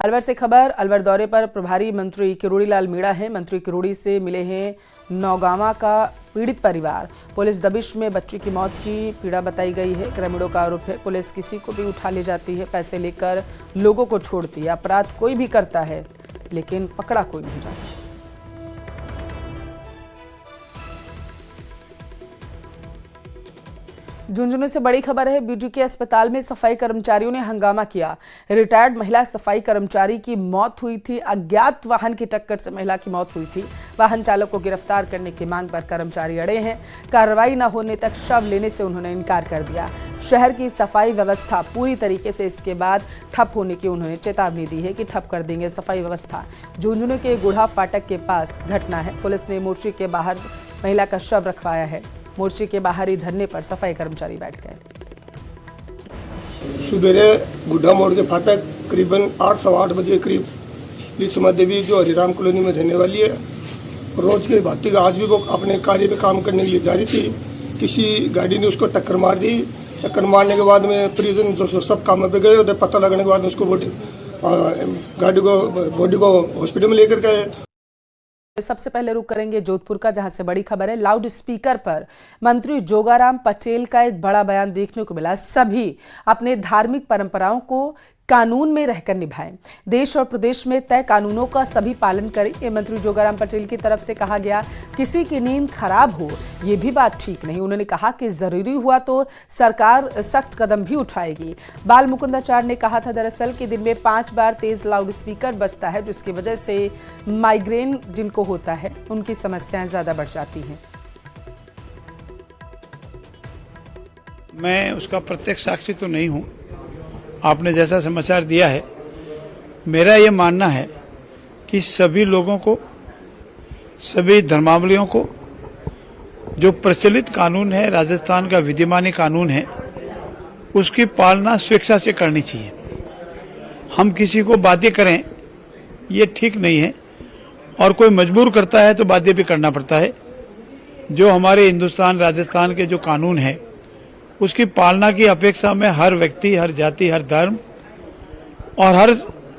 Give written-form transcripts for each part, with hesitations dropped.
अलवर से खबर। अलवर दौरे पर प्रभारी मंत्री किरोड़ीलाल मीणा हैं। मंत्री किरोड़ी से मिले हैं नौगांवा का पीड़ित परिवार। पुलिस दबिश में बच्ची की मौत की पीड़ा बताई गई है। ग्रामीणों का आरोप है पुलिस किसी को भी उठा ले जाती है, पैसे लेकर लोगों को छोड़ती है। अपराध कोई भी करता है लेकिन पकड़ा कोई नहीं जाता। झुंझुनू से बड़ी खबर है। बीडीके अस्पताल में सफाई कर्मचारियों ने हंगामा किया। रिटायर्ड महिला सफाई कर्मचारी की मौत हुई थी। अज्ञात वाहन की टक्कर से महिला की मौत हुई थी। वाहन चालक को गिरफ्तार करने की मांग पर कर्मचारी अड़े हैं। कार्रवाई न होने तक शव लेने से उन्होंने इनकार कर दिया। शहर की सफाई व्यवस्था पूरी तरीके से इसके बाद ठप होने की उन्होंने चेतावनी दी है कि ठप कर देंगे सफाई व्यवस्था। झुंझुनू के गुढ़ा फाटक के पास घटना है। पुलिस ने मोर्चे के बाहर महिला का शव रखवाया है। मोर्चे के बाहरी धरने पर सफाई कर्मचारी बैठ गए। सुबेरे गुड्डा मोड़ के फाटक करीबन 8-8:15 बजे करीब लिस्मा देवी जो हरिराम कॉलोनी में रहने वाली है, रोज के भांति का आज भी वो अपने कार्य पे काम करने के लिए जा रही थी। किसी गाड़ी ने उसको टक्कर मार दी। टक्कर मारने के बाद में परिजन जो सब काम पे गए। उधर पता लगने के बाद उसको बॉडी को हॉस्पिटल में लेकर गए। सबसे पहले रुक करेंगे जोधपुर का, जहां से बड़ी खबर है। लाउड स्पीकर पर मंत्री जोगाराम पटेल का एक बड़ा बयान देखने को मिला। सभी अपने धार्मिक परंपराओं को कानून में रहकर निभाएं। देश और प्रदेश में तय कानूनों का सभी पालन करें, ये मंत्री जोगाराम पटेल की तरफ से कहा गया। किसी की नींद खराब हो ये भी बात ठीक नहीं। उन्होंने कहा कि जरूरी हुआ तो सरकार सख्त कदम भी उठाएगी। बाल मुकुंदाचार्य ने कहा था दरअसल कि दिन में 5 बार तेज लाउड स्पीकर बजता है, जिसकी वजह से माइग्रेन जिनको होता है उनकी समस्याएं ज्यादा बढ़ जाती हैं। मैं उसका प्रत्यक्ष साक्षी तो नहीं हूं। आपने जैसा समाचार दिया है, मेरा ये मानना है कि सभी लोगों को, सभी धर्मावलंबियों को जो प्रचलित कानून है, राजस्थान का विधिमानी कानून है, उसकी पालना स्वेच्छा से करनी चाहिए। हम किसी को बाध्य करें ये ठीक नहीं है, और कोई मजबूर करता है तो बाध्य भी करना पड़ता है। जो हमारे हिंदुस्तान राजस्थान के जो कानून है उसकी पालना की अपेक्षा में हर व्यक्ति, हर जाति, हर धर्म और हर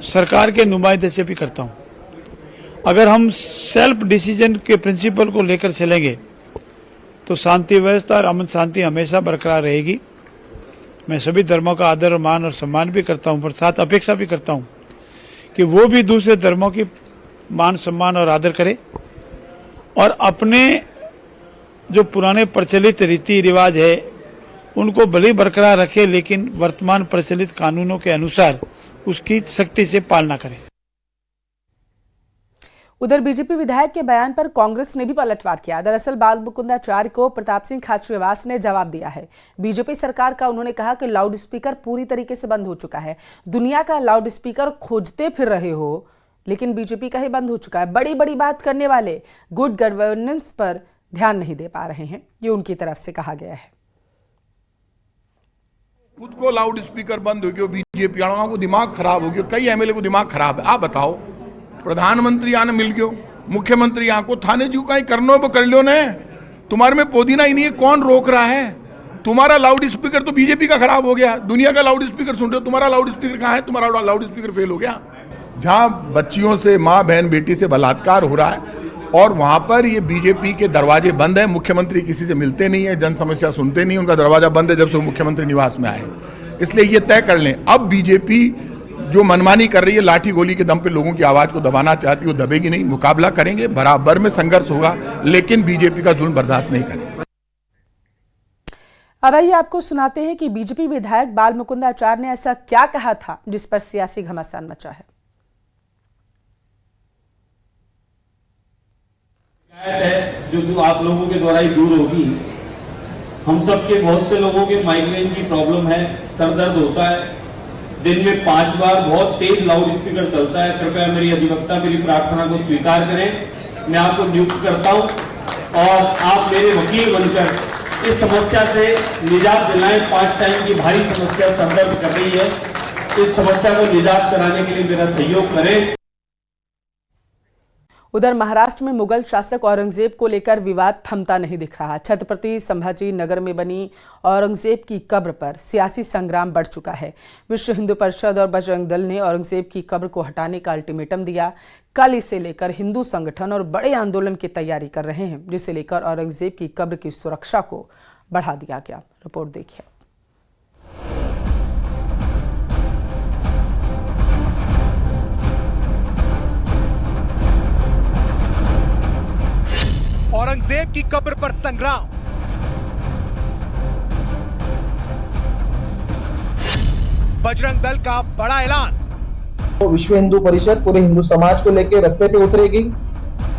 सरकार के नुमाइंदे से भी करता हूं। अगर हम सेल्फ डिसीजन के प्रिंसिपल को लेकर चलेंगे तो शांति व्यवस्था और अमन शांति हमेशा बरकरार रहेगी। मैं सभी धर्मों का आदर, मान और सम्मान भी करता हूं, पर साथ अपेक्षा भी करता हूं कि वो भी दूसरे धर्मों की मान, सम्मान और आदर करें और अपने जो पुराने प्रचलित रीति रिवाज है उनको भले बरकरार रखे, लेकिन वर्तमान प्रचलित कानूनों के अनुसार उसकी सख्ती से पालना करें। उधर बीजेपी विधायक के बयान पर कांग्रेस ने भी पलटवार किया। दरअसल बाल मुकुंदाचार्य को प्रताप सिंह खाचरियावास ने जवाब दिया है। बीजेपी सरकार का उन्होंने कहा कि लाउड स्पीकर पूरी तरीके से बंद हो चुका है। दुनिया का लाउड स्पीकर खोजते फिर रहे हो, लेकिन बीजेपी का ही बंद हो चुका है। बड़ी बड़ी बात करने वाले गुड गवर्नेंस पर ध्यान नहीं दे पा रहे हैं, ये उनकी तरफ से कहा गया है। खुद को लाउड स्पीकर बंद हो गया, बीजेपी वालों को दिमाग खराब हो गया, कई एमएलए को दिमाग खराब है। आप बताओ, प्रधानमंत्री आने मिल गयो, मुख्यमंत्री यहाँ को थाने जू का ही करनो वो कर लो ने। तुम्हारे में पुदीना ही नहीं है, कौन रोक रहा है? तुम्हारा लाउड स्पीकर तो बीजेपी का खराब हो गया। दुनिया का लाउड स्पीकर सुन रहे हो, तुम्हारा लाउड स्पीकर कहाँ है? तुम्हारा लाउड स्पीकर फेल हो गया। जहाँ बच्चियों से, माँ बहन बेटी से बलात्कार हो रहा है और वहां पर ये बीजेपी के दरवाजे बंद है। मुख्यमंत्री किसी से मिलते नहीं है, जन समस्या सुनते नहीं, उनका दरवाजा बंद है जब से मुख्यमंत्री निवास में आए। इसलिए ये तय कर लें, अब बीजेपी जो मनमानी कर रही है, लाठी गोली के दम पे लोगों की आवाज को दबाना चाहती है, वो दबेगी नहीं। मुकाबला करेंगे, बराबर में संघर्ष होगा, लेकिन बीजेपी का जुल्म बर्दाश्त नहीं करेंगे। अब आइए आपको सुनाते हैं कि बीजेपी विधायक बाल मुकुंदाचार्य ने ऐसा क्या कहा था जिस पर सियासी घमासान मचा है। जो आप लोगों के द्वारा ही दूर होगी। हम सब के, बहुत से लोगों के माइग्रेन की प्रॉब्लम है, सर दर्द होता है। दिन में 5 बार बहुत तेज लाउड स्पीकर चलता है। कृपया मेरी अधिवक्ता मेरी प्रार्थना को स्वीकार करें। मैं आपको नियुक्त करता हूं और आप मेरे वकील बनकर इस समस्या से निजात दिलाएं। 5 टाइम की भारी समस्या सर दर्द कर रही है, इस समस्या को निजात कराने के लिए मेरा सहयोग करें। उधर महाराष्ट्र में मुगल शासक औरंगजेब को लेकर विवाद थमता नहीं दिख रहा। छत्रपति संभाजी नगर में बनी औरंगजेब की कब्र पर सियासी संग्राम बढ़ चुका है। विश्व हिंदू परिषद और बजरंग दल ने औरंगजेब की कब्र को हटाने का अल्टीमेटम दिया। कल इसे लेकर हिंदू संगठन और बड़े आंदोलन की तैयारी कर रहे हैं, जिसे लेकर औरंगजेब की कब्र की सुरक्षा को बढ़ा दिया गया। रिपोर्ट देखिए। औरंगजेब की कब्र पर संग्राम, बजरंग दल का बड़ा ऐलान। तो विश्व हिंदू परिषद पूरे हिंदू समाज को लेकर रास्ते पे उतरेगी,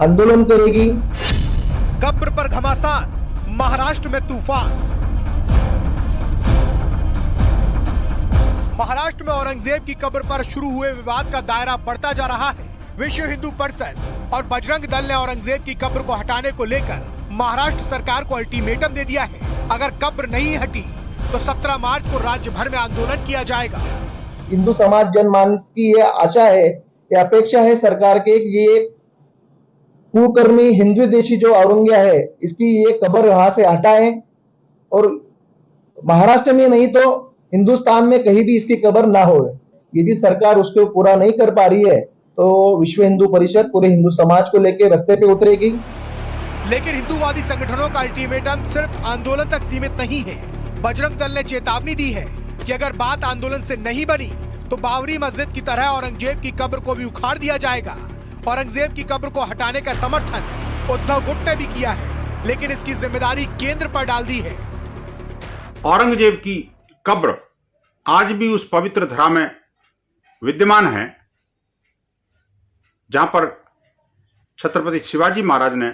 आंदोलन करेगी। कब्र पर घमासान, महाराष्ट्र में तूफान। महाराष्ट्र में औरंगजेब की कब्र पर शुरू हुए विवाद का दायरा बढ़ता जा रहा है। विश्व हिंदू परिषद और बजरंग दल ने औरंगजेब की कब्र को हटाने को लेकर महाराष्ट्र सरकार को अल्टीमेटम दे दिया है। अगर कब्र नहीं हटी तो 17 मार्च को राज्य भर में आंदोलन किया जाएगा। हिंदू समाज जनमानस की ये आशा है, ये अपेक्षा है सरकार के कि ये कुकर्मी हिंदू देशी जो औरंगिया है, इसकी ये कब्र यहाँ से हटाएं और महाराष्ट्र में नहीं तो हिंदुस्तान में कहीं भी इसकी कब्र ना हो। यदि सरकार उसको पूरा नहीं कर पा रही है तो विश्व हिंदू परिषद पूरे हिंदू समाज को लेकर रास्ते पे उतरेगी। लेकिन हिंदूवादी संगठनों का अल्टीमेटम सिर्फ आंदोलन तक सीमित नहीं है। बजरंग दल ने चेतावनी दी है कि अगर बात आंदोलन से नहीं बनी तो बाबरी मस्जिद की तरह औरंगजेब की कब्र को भी उखाड़ दिया जाएगा। औरंगजेब की कब्र को हटाने का समर्थन उद्धव गुट ने भी किया है, लेकिन इसकी जिम्मेदारी केंद्र पर डाल दी है। औरंगजेब की कब्र आज भी उस पवित्र धरा में विद्यमान है जहां पर छत्रपति शिवाजी महाराज ने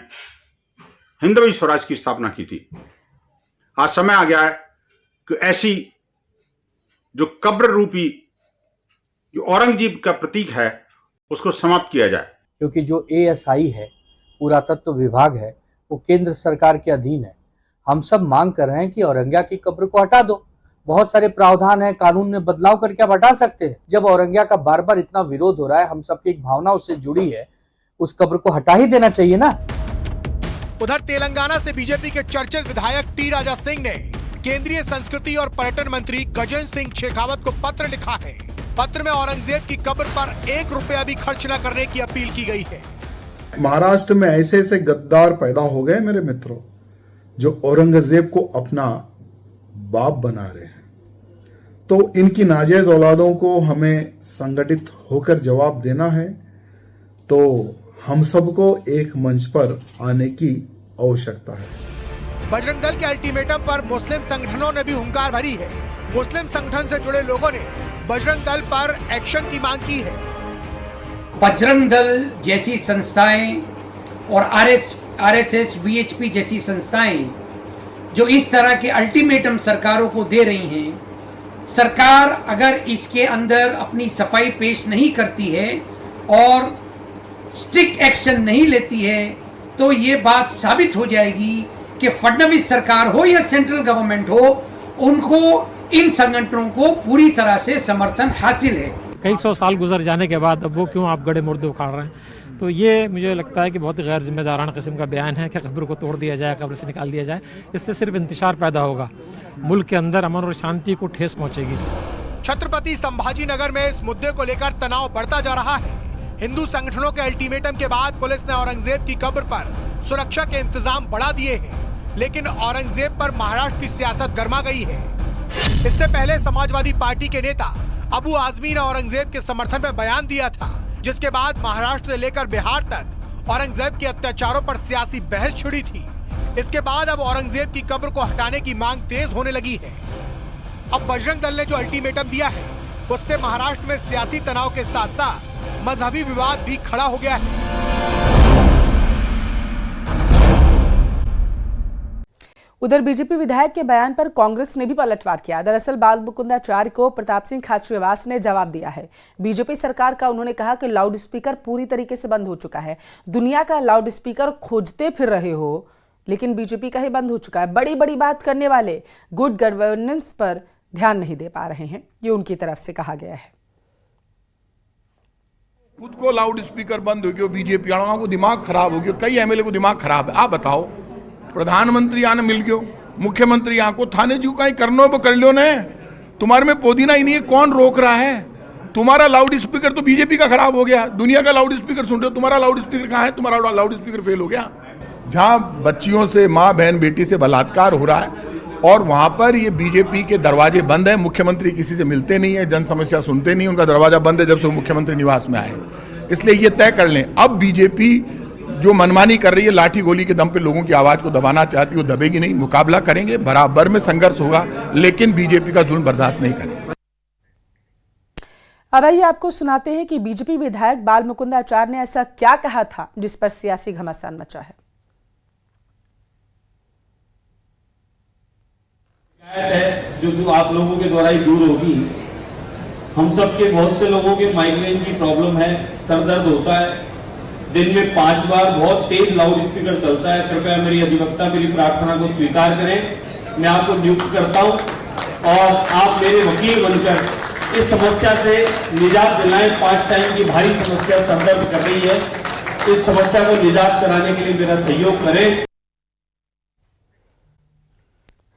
हिंदवी स्वराज की स्थापना की थी। आज समय आ गया है कि ऐसी जो कब्र रूपी जो औरंगजेब का प्रतीक है उसको समाप्त किया जाए, क्योंकि जो ASI है, पुरातत्व विभाग है, वो केंद्र सरकार के अधीन है। हम सब मांग कर रहे हैं कि औरंगिया की कब्र को हटा दो। बहुत सारे प्रावधान है, कानून में बदलाव करके आप हटा सकते हैं। जब औरंगिया का बार बार इतना विरोध हो रहा है, हम सबकी एक भावना उससे जुड़ी है, उस कब्र को हटा ही देना चाहिए ना। उधर तेलंगाना से बीजेपी के चर्चित विधायक टी राजा सिंह ने केंद्रीय संस्कृति और पर्यटन मंत्री गजेंद्र सिंह शेखावत को पत्र लिखा है। पत्र में औरंगजेब की कब्र पर 1 रुपया भी खर्च न करने की अपील की गई है। महाराष्ट्र में ऐसे ऐसे गद्दार पैदा हो गए मेरे मित्रों, जो औरंगजेब को अपना बाप बना रहे हैं। तो इनकी नाजायज औलादों को हमें संगठित होकर जवाब देना है। तो हम सबको एक मंच पर आने की आवश्यकता है। बजरंग दल के अल्टीमेटम पर मुस्लिम संगठनों ने भी हुंकार भरी है। मुस्लिम संगठन से जुड़े लोगों ने बजरंग दल पर एक्शन की मांग की है। बजरंग दल जैसी संस्थाएं और RSS VHP जैसी संस्थाएं जो इस तरह के अल्टीमेटम सरकारों को दे रही हैं, सरकार अगर इसके अंदर अपनी सफाई पेश नहीं करती है और स्ट्रिक्ट एक्शन नहीं लेती है तो ये बात साबित हो जाएगी कि फडणवीस सरकार हो या सेंट्रल गवर्नमेंट हो, उनको इन संगठनों को पूरी तरह से समर्थन हासिल है। कई 100 साल गुजर जाने के बाद अब वो क्यों आप गड़े मुर्दे उखाड़ रहे हैं? तो ये मुझे लगता है कि बहुत ही गैर जिम्मेदाराना किस्म का बयान है कि कब्र को तोड़ दिया जाए, कब्र से निकाल दिया जाए। इससे सिर्फ इंतशार पैदा होगा, मुल्क के अंदर अमन और शांति को ठेस पहुंचेगी। छत्रपति संभाजी नगर में इस मुद्दे को लेकर तनाव बढ़ता जा रहा है। हिंदू संगठनों के अल्टीमेटम के बाद पुलिस ने औरंगजेब की कब्र पर सुरक्षा के इंतजाम बढ़ा दिए हैं, लेकिन औरंगजेब पर महाराष्ट्र की सियासत गर्मा गई है। इससे पहले समाजवादी पार्टी के नेता अबू आजमी ने औरंगजेब के समर्थन में बयान दिया था, जिसके बाद महाराष्ट्र से लेकर बिहार तक औरंगजेब के अत्याचारों पर सियासी बहस छिड़ी थी। इसके बाद अब औरंगजेब की कब्र को हटाने की मांग तेज होने लगी है। अब बजरंग दल ने जो अल्टीमेटम दिया है, उससे महाराष्ट्र में सियासी तनाव के साथ साथ मजहबी विवाद भी खड़ा हो गया है। उधर बीजेपी विधायक के बयान पर कांग्रेस ने भी पलटवार किया। दरअसल बाल मुकुंदाचार्य को प्रताप सिंह खाचरियावास ने जवाब दिया है। बीजेपी सरकार का उन्होंने कहा कि लाउड स्पीकर पूरी तरीके से बंद हो चुका है। दुनिया का लाउड स्पीकर खोजते फिर रहे हो, लेकिन बीजेपी का ही बंद हो चुका है। बड़ी बड़ी बात करने वाले गुड गवर्नेंस पर ध्यान नहीं दे पा रहे हैं, ये उनकी तरफ से कहा गया है। खुद को लाउड स्पीकर बंद हो गया, बीजेपी वालों को दिमाग खराब हो गया, कई एमएलए को दिमाग खराब है। आप बताओ, प्रधानमंत्री आने मिल गयो, मुख्यमंत्री यहाँ को थाने जू कहीं करनो वो कर लो ने, तुम्हारे में पुदीना ही नहीं है, कौन रोक रहा है? तुम्हारा लाउड स्पीकर तो बीजेपी का खराब हो गया, दुनिया का लाउड स्पीकर सुन रहे हो, तुम्हारा लाउड स्पीकर कहाँ है? तुम्हारा लाउड स्पीकर फेल हो गया। जहाँ बच्चियों से, माँ बहन बेटी से बलात्कार हो रहा है और वहां पर ये बीजेपी के दरवाजे बंद है, मुख्यमंत्री किसी से मिलते नहीं है, जन समस्या सुनते नहीं, उनका दरवाजा बंद है जब से वो मुख्यमंत्री निवास में आए। इसलिए ये तय कर लें, अब बीजेपी जो मनमानी कर रही है, लाठी गोली के दम पे लोगों की आवाज को दबाना चाहती है, वो दबेगी नहीं। मुकाबला करेंगे, बराबर में संघर्ष होगा, लेकिन बीजेपी का जुल्म बर्दाश्त नहीं करेंगे। अब आइए आपको सुनाते हैं कि बीजेपी विधायक बाल मुकुंद आचार्य ने ऐसा क्या कहा था जिस पर सियासी घमासान मचा है। जो आप लोगों के द्वारा ही दूर होगी। हम सब के बहुत से लोगों के माइग्रेन की प्रॉब्लम है, सर दर्द होता है, दिन में 5 बार बहुत तेज लाउड स्पीकर चलता है। कृपया मेरी अधिवक्ता मेरी प्रार्थना को स्वीकार करें, मैं आपको नियुक्त करता हूं और आप मेरे वकील बनकर इस समस्या से निजात दिलाएं। 5 टाइम की भारी समस्या सर दर्द कर रही है, इस समस्या को निजात कराने के लिए मेरा सहयोग करें।